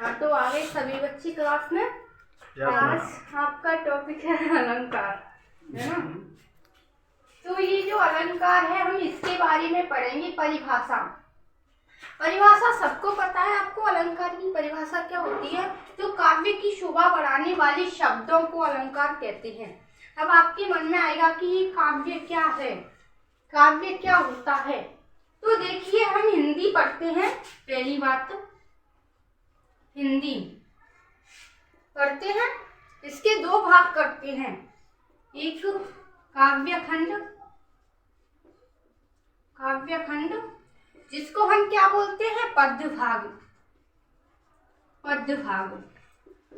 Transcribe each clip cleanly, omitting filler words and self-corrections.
हाँ, तो आगे सभी बच्ची क्लास में। आज आपका टॉपिक है अलंकार, है ना। तो ये जो अलंकार है हम इसके बारे में पढ़ेंगे। परिभाषा सबको पता है। आपको अलंकार की परिभाषा क्या होती है? जो काव्य की शोभा बढ़ाने वाले शब्दों को अलंकार कहते हैं। अब आपके मन में आएगा कि ये काव्य क्या है, काव्य क्या होता है। तो देखिए, हम हिंदी पढ़ते हैं। पहली बात तो हिंदी पढ़ते हैं, इसके दो भाग करते हैं। एक काव्य खंड जिसको हम क्या बोलते हैं? पद्य भाग।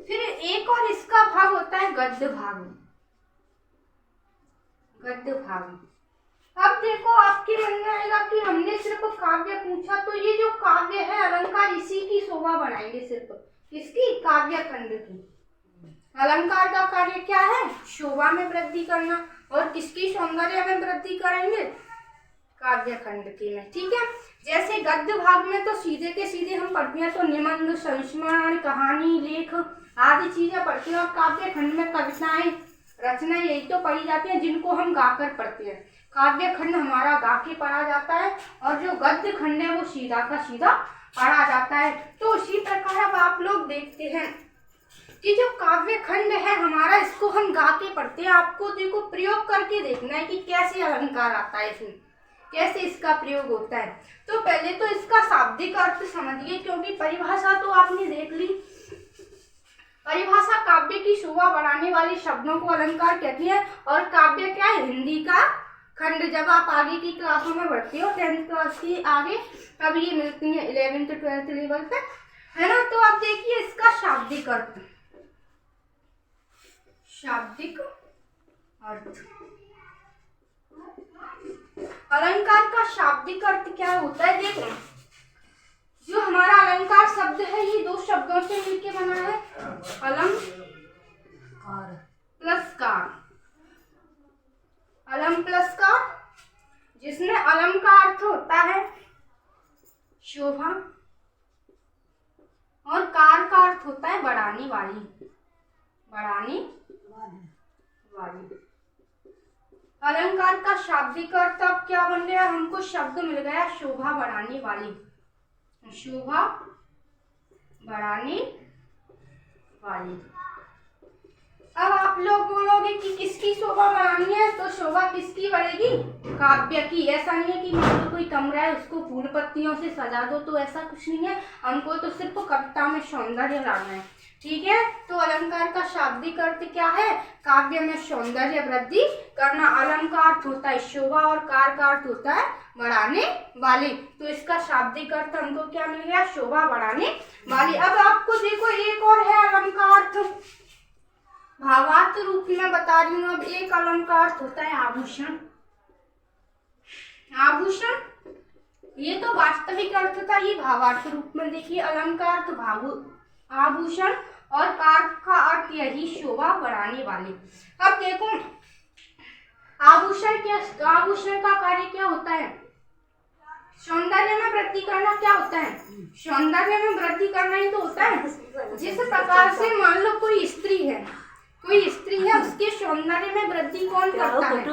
फिर एक और इसका भाग होता है गद्य भाग। अब देखो, आपके मन में आएगा कि हमने सिर्फ काव्य पूछा, तो ये जो काव्य है अलंकार इसी की शोभा बढ़ाएंगे। सिर्फ किसकी? काव्य खंड की। अलंकार का कार्य क्या है? शोभा में वृद्धि करना। और किसकी? सौंदर्य में वृद्धि करेंगे, काव्य खंड की में। ठीक है। जैसे गद्य भाग में तो सीधे के सीधे हम पढ़ते हैं, तो निबंध, संस्मरण, कहानी, लेख आदि चीजें पढ़ते हैं। और काव्य खंड में कविताएं, रचना यही तो पढ़ी जाती है जिनको हम गाकर पढ़ते हैं। काव्य खंड हमारा गा के पढ़ा जाता है और जो गद्य खंड है वो सीधा का सीधा पढ़ा जाता है। तो उसी प्रकार अब आप लोग देखते हैं कि जो काव्य खंड है हमारा, इसको हम गा के पढ़ते हैं। आपको देखो प्रयोग करके देखना है कि कैसे अलंकार आता है, इसमें कैसे इसका प्रयोग होता है। तो पहले तो इसका शाब्दिक अर्थ समझिए, क्योंकि परिभाषा तो आपने देख ली। परिभाषा काव्य की शोभा बढ़ाने वाले शब्दों को अलंकार कहती है। और काव्य क्या है? हिंदी का खंड। जब आप आगे की क्लासों में बढ़ते हो, 10th क्लास की आगे, तब ये मिलती है 11th 12th लेवल पे, है ना। तो आप देखिए इसका शाब्दिक अर्थ। अलंकार का शाब्दिक अर्थ क्या होता है? देखो, जो हमारा अलंकार शब्द है ये दो शब्दों से मिलकर बना है। अलम प्लस कार, जिसमें अलम का अर्थ होता है शोभा और कार का अर्थ होता है बढ़ाने वाली। अलंकार का शाब्दिक अर्थ अब क्या बन गया? हमको शब्द मिल गया शोभा बढ़ाने वाली। अब आप लोग बोलोगे कि किसकी शोभा बढ़ानी है? तो शोभा किसकी बढ़ेगी? काव्य की। ऐसा नहीं है कि मान लो कोई कमरा है उसको फूल पत्तियों से सजा दो, तो ऐसा कुछ नहीं है। हमको तो सिर्फ कविता में सौंदर्य लाना है। ठीक है। तो अलंकार का शाब्दिक अर्थ क्या है? काव्य में सौंदर्य वृद्धि करना। अलम का अर्थ होता है शोभा और कार का अर्थ होता है बढ़ाने वाली। तो इसका शाब्दिक अर्थ हमको क्या मिल गया? शोभा बढ़ाने वाली। अब आपको देखो एक और है अलंकार। भावार्थ रूप में बता रही हूँ। अब एक अलंकार होता है आभूषण। ये तो वास्तविक अर्थ था, ये भावार्थ रूप में। देखिए, अलंकार तो आभूषण और कार का अर्थ यही शोभा बढ़ाने वाले। अब देखो, आभूषण का कार्य क्या होता है? सौंदर्य में वृद्धि करना। क्या होता है? सौंदर्य में वृद्धि करना ही तो होता है। जिस प्रकार से मान लो कोई स्त्री है, उसके सौंदर्य में वृद्धि कौन करता है?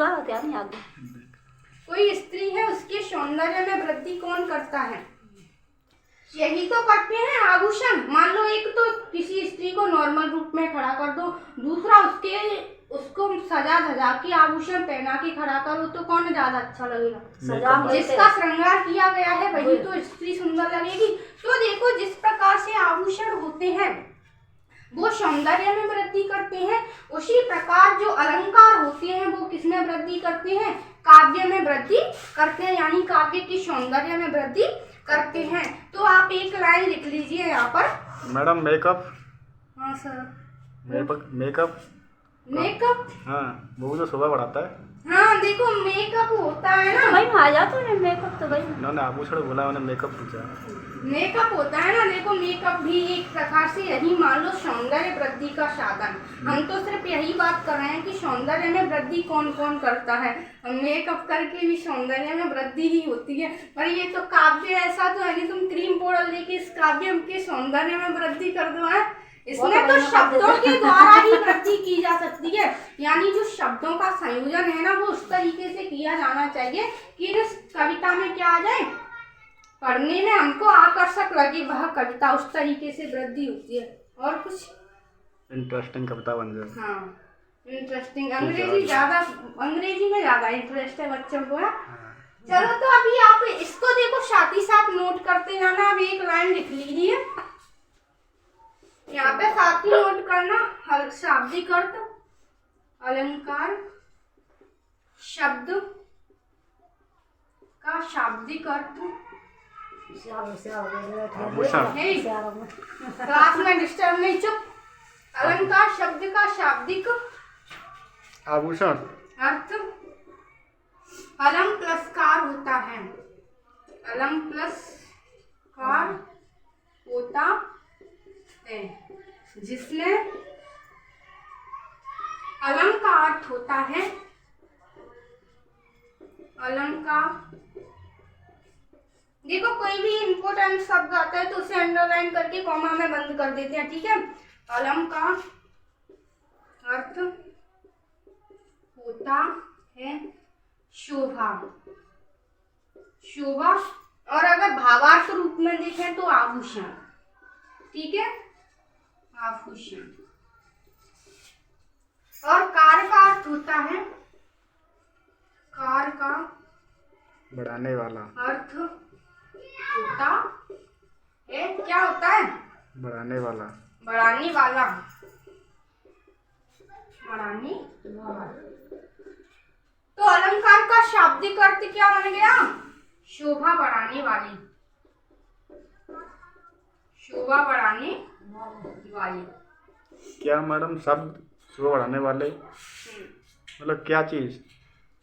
कोई स्त्री है, उसके सौंदर्य में वृद्धि कौन करता है? यही तो करते हैं आभूषण। मान लो एक तो किसी स्त्री को नॉर्मल रूप में खड़ा कर दो, दूसरा उसको सजा धजा के आभूषण पहना के खड़ा करो, तो कौन ज्यादा अच्छा लगेगा? जिसका श्रृंगार किया गया है वही तो स्त्री सुंदर लगेगी। तो देखो, जिस प्रकार से आभूषण होते हैं वो सौंदर्य में वृद्धि करते हैं, उसी प्रकार जो अलंकार होते हैं वो किसमें वृद्धि करते हैं? काव्य में वृद्धि करते हैं, यानी काव्य की सौंदर्य में वृद्धि करते हैं। तो आप एक लाइन लिख लीजिए यहाँ पर। Madam, makeup. हाँ सर। मेकअप हाँ, वो जो शोभा बढ़ाता है। हाँ, देखो मेकअप होता है ना भाई। आ जाता है मेकअप तो भाई। उन्होंने आभूषण बोला, उन्होंने मेकअप पूछा। मेकअप होता है ना। देखो, मेकअप भी एक प्रकार से यही मान लो सौंदर्य वृद्धि का साधन। हम तो सिर्फ यही बात कर रहे हैं कि सौंदर्य में वृद्धि कौन कौन करता है। मेकअप करके भी सौंदर्य में वृद्धि ही होती है। पर ये तो काव्य ऐसा तो है नहीं, तुम क्रीम मॉडल लेके इस काव्य के सौंदर्य में वृद्धि कर दो है। इसमें तो शब्दों के द्वारा ही वृद्धि की जा सकती है, यानी जो शब्दों का संयोजन है ना वो उस तरीके से किया जाना चाहिए कि इस कविता में क्या आ जाए, पढ़ने में हमको आकर्षक लगे, वह कविता उस तरीके से वृद्धि होती है। और कुछ इंटरेस्टिंग कविता बन जाए। हाँ, इंटरेस्टिंग। अंग्रेजी में ज्यादा इंटरेस्ट है बच्चों को। चलो तो अभी आप इसको देखो, साथ ही साथ नोट करते जाना। अब एक लाइन लिख लीजिए यहाँ पे, साथ ही नोट करना। शाब्दिक अर्थ, अलंकार, शब्द का शाब्दिक अर्थ। क्लास में डिस्टर्ब नहीं, चुप। अलंकार शब्द का शाब्दिक आभूषण अर्थ। अलम प्लस कार होता है, अलम प्लस कार होता है, जिसमें अलम का अर्थ होता है, अलम का। देखो कोई भी इम्पोर्टेंट शब्द आता है तो उसे अंडरलाइन करके कॉमा में बंद कर देते हैं, ठीक है। अलम का अर्थ होता है शोभा, शोभा। और अगर भावार्थ रूप में देखें तो आभूषण, ठीक है, आभूषण। और कार का अर्थ होता है, कार का बढ़ाने वाला अर्थ होता है, क्या होता है, बढ़ाने वाला, बढ़ाने वाला, बढ़ाने वाला। तो अलंकार का शाब्दिक अर्थ क्या बन गया, शोभा बढ़ाने वाली, शोभा बढ़ाने वाली। क्या मैडम शब्द शोभा बढ़ाने वाले मतलब क्या चीज?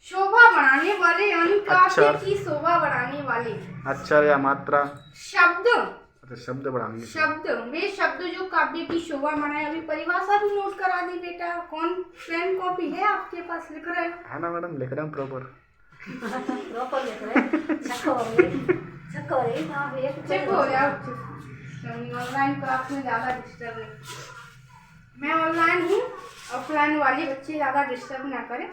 शोभा बढ़ाने वाले यानी काव्य अक्षर। की शोभा बढ़ाने वाले। अक्षर या मात्रा? शब्द, अच्छा शब्द बढ़ाने। शब्द, वे शब्द जो काव्य की शोभा बनाए। अभी परिभाषा भी नोट करा दी बेटा। कौन पेन कॉपी है आपके पास, लिख रहे हो? है ना मैडम, लिख रहे हैं प्रॉपर। प्रॉपर लिख रहे हैं। चेक हो जाओ। ऑनलाइन क्लास में ज्यादा डिस्टर्ब नहीं, मैं ऑनलाइन हूँ, ऑफलाइन वाले बच्चे ज्यादा डिस्टर्ब ना करें,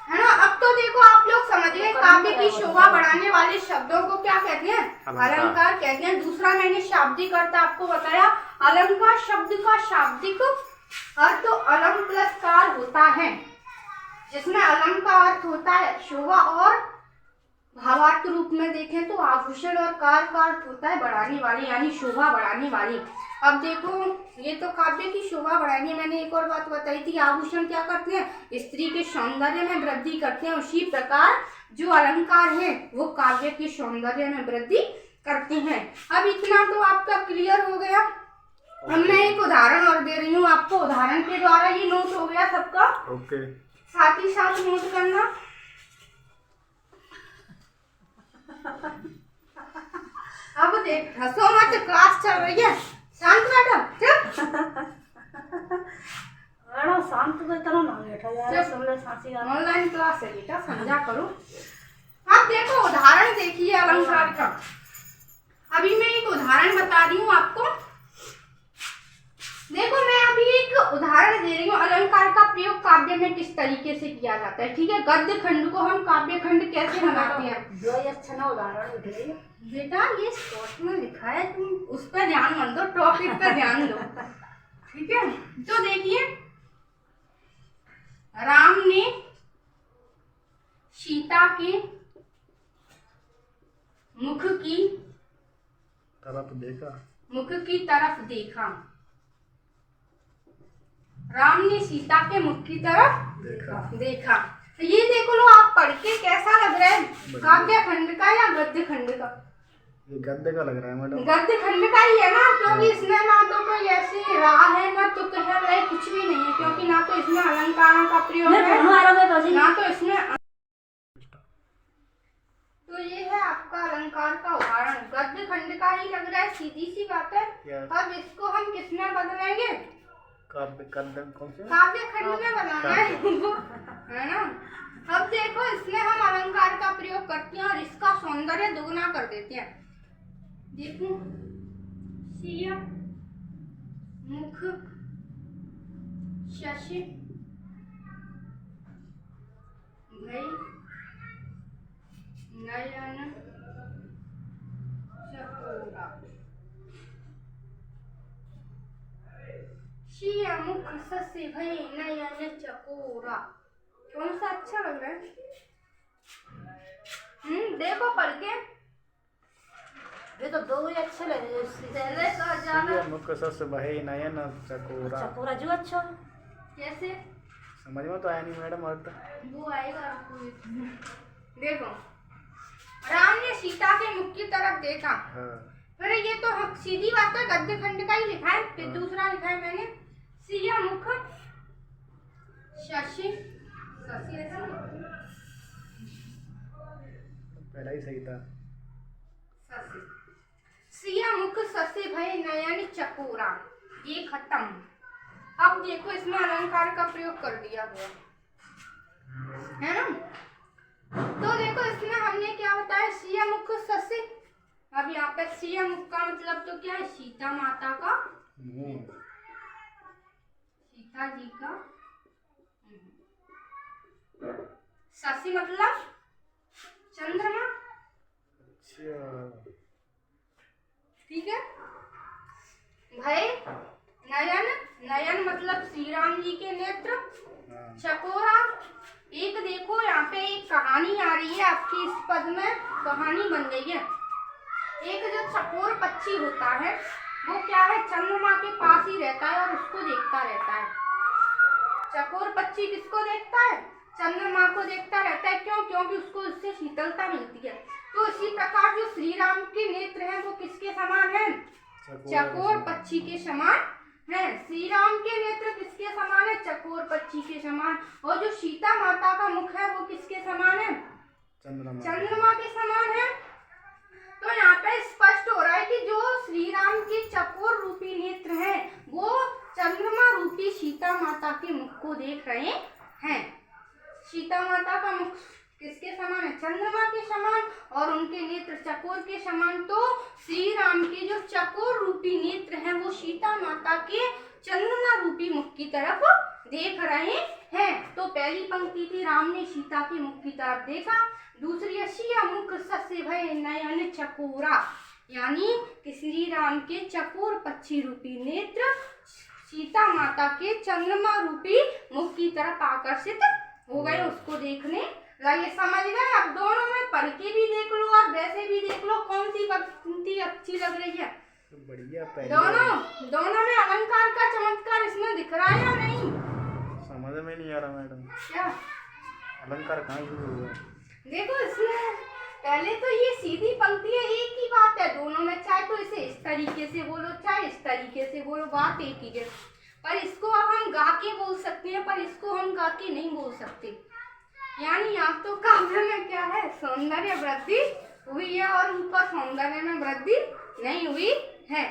है ना। अब तो देखो आप लोग समझ गए काव्य की शोभा बढ़ाने वाले शब्दों को क्या कहते हैं, अलंकार कहते हैं। दूसरा मैंने शाब्दिक अर्थ आपको बताया। अलंकार शब्द का शाब्दिक अर्थ अलम प्लस कार होता है, जिसमें अलम का अर्थ होता है शोभा, और भावार्थ रूप में देखें तो आभूषण, और कार का अर्थ होता है बढ़ाने वाली, यानी शोभा बढ़ाने वाली। अब देखो ये तो काव्य की शोभा बढ़ानी। मैंने एक और बात बताई थी, आभूषण क्या करते हैं, स्त्री के सौंदर्य में वृद्धि करते हैं। उसी प्रकार जो अलंकार है वो काव्य के सौंदर्य में वृद्धि करते हैं। अब इतना तो आपका क्लियर हो गया। अब मैं एक उदाहरण और दे रही हूँ आपको, उदाहरण के द्वारा ये नोट हो गया सबका। ओके। साथ ही साथ नोट करना। अब देख, हंसो मत, क्लास चल रही है, शांत बैठो, चुप। मैडम शांत तो इतना ना बैठा यार, सुनले सांसी आ। ऑनलाइन क्लास है बेटा, समझा करो। अब देखो उदाहरण देखिए अलंकार का। अभी मैं एक उदाहरण बता रही हूँ आपको। देखो मैं अभी एक उदाहरण दे रही हूँ, अलंकार का प्रयोग काव्य में किस तरीके से किया जाता है, ठीक है। गद्य खंड को हम काव्य खंड कैसे बनाते हैं। जो ये अच्छा ना उदाहरण लिख रही बेटा ये शॉर्ट में लिखा है, तुम उस पर ध्यान मत दो, टॉपिक पर ध्यान दो, ठीक है। तो देखिए, राम ने सीता के मुख की तरफ देखा, मुख की तरफ देखा। राम ने सीता के मुख की तरफ देखा। तो ये देखो लो, आप पढ़ के कैसा लग रहा है, काव्य खंड का या गद्य खंड का? ये गद्य का लग रहा है मैडम। गद्य खंड का ही है ना, क्योंकि इसमें ना तो कोई ऐसी राह है, ना तो कह रहे कुछ भी नहीं है, क्योंकि ना तो इसमें अलंकारों का प्रयोग है, ना तो इसमें। तो ये है आपका अलंकार का उदाहरण, गद्य खंड का ही लग रहा है, सीधी सी बात है। अब इसको हम किसमें बदलेंगे, काव्य खंड कौन से? काव्य खंड में बनाना है ना। अब देखो इसमें हम अलंकार का प्रयोग करते हैं और इसका सौंदर्य दुगना कर देते हैं। देखो सिया मुख शशि भय नयन चकोरा। सिया मुख शशि भय नयन चकोरा। कौन सा अच्छा लग रहा है? देखो पढ़ के। ये तो दो ही अच्छे लगे पहले का ज्यादा सिया मुख शशि भय नयन चकोरा। चकोरा जो अच्छा कैसे समझ में तो आया नहीं मैडम और तक। वो आएगा आपको। देखो राम ने सीता के मुख की तरफ देखा। हाँ फिर ये तो सीधी बात है, गद्य खंड का ही लिखा है। फिर हाँ। दूसरा लिखा है मैंने सिया मुख शशि शशि ऐसे पहला ही सही था। शशि सिया मुख शशि भय नयन चकोरा। ये खत्म। अब देखो इसमें अलंकार का प्रयोग कर दिया गया है ना। तो देखो इसमें हमने क्या बताया, सिया मुख शशि। अब यहाँ पे सिया मुख का मतलब तो क्या है, सीता माता का, सीता जी का। शशि मतलब चंद्रमा। अच्छा ठीक है। भय नयन, नयन मतलब श्री राम जी के नेत्र। हाँ। चकोरा, एक देखो यहाँ पे एक कहानी आ रही है आपकी इस पद में, कहानी बन गई है। एक जो चकोर पक्षी होता है वो क्या है, चंद्रमा के पास ही रहता है और उसको देखता रहता है। चकोर पक्षी किसको देखता है, चंद्रमा को देखता रहता है। क्यों? क्योंकि उसको उससे शीतलता मिलती है। तो इसी प्रकार जो श्री राम के नेत्र हैं वो किसके समान हैं, चकोर पक्षी के समान है। श्री राम के नेत्र किसके समान है, चकोर पक्षी के समान। और जो सीता माता का मुख है वो किसके समान है, चंद्रमा के समान है। तो यहाँ पे स्पष्ट हो रहा है कि जो श्री राम के चकोर रूपी नेत्र हैं वो चंद्रमा रूपी सीता माता के मुख को देख रहे हैं। सीता माता का मुख किसके समान है, चंद्रमा के समान, और उनके नेत्र चकोर के समान। तो श्री राम के जो चकोर रूपी नेत्र हैं वो सीता माता के चंद्रमा रूपी मुख की तरफ देख रहे हैं। तो पहली पंक्ति थी राम ने सीता के मुख की तरफ देखा। दूसरी सिया मुख शशि भय नयन चकोरा, यानी कि श्री राम के चकोर पक्षी रूपी नेत्र सीता माता के चंद्रमा रूपी मुख की तरफ आकर्षित हो गए, उसको देखने लगे। समझ गए? अब दोनों में पढ़ के भी देख लो और वैसे भी देख लो कौन सी पंक्ति अच्छी लग रही है। तो बढ़िया। दोनों में अलंकार का चमत्कार इसमें दिख रहा है या नहीं? समझ में नहीं आ रहा मैडम, क्या अलंकार कहाँ यूज हुआ है? देखो इसमें पहले तो ये सीधी पंक्ति है, एक ही बात है दोनों में। चाहे तो इसे इस तरीके से बोलो चाहे इस तरीके से बोलो, बात एक ही है। पर इसको अब हम गा के बोल सकते हैं, पर इसको हम गा के नहीं बोल सकते। यानी यहाँ तो काव्य में क्या है, सौंदर्य वृद्धि हुई है और ऊपर सौंदर्य में वृद्धि नहीं हुई है।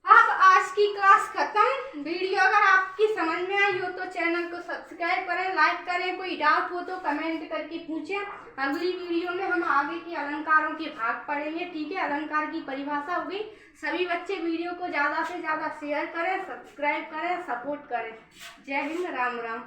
अब आज की क्लास खत्म। वीडियो अगर आपकी समझ में आई हो तो चैनल को सब्सक्राइब करें, लाइक करें। कोई डाउट हो तो कमेंट करके पूछें। अगली वीडियो में हम आगे के अलंकारों के भाग पढ़ेंगे। ठीक है, अलंकार की परिभाषा हो गई। सभी बच्चे वीडियो को ज़्यादा से ज़्यादा शेयर करें, सब्सक्राइब करें, सपोर्ट करें। जय हिंद, राम राम।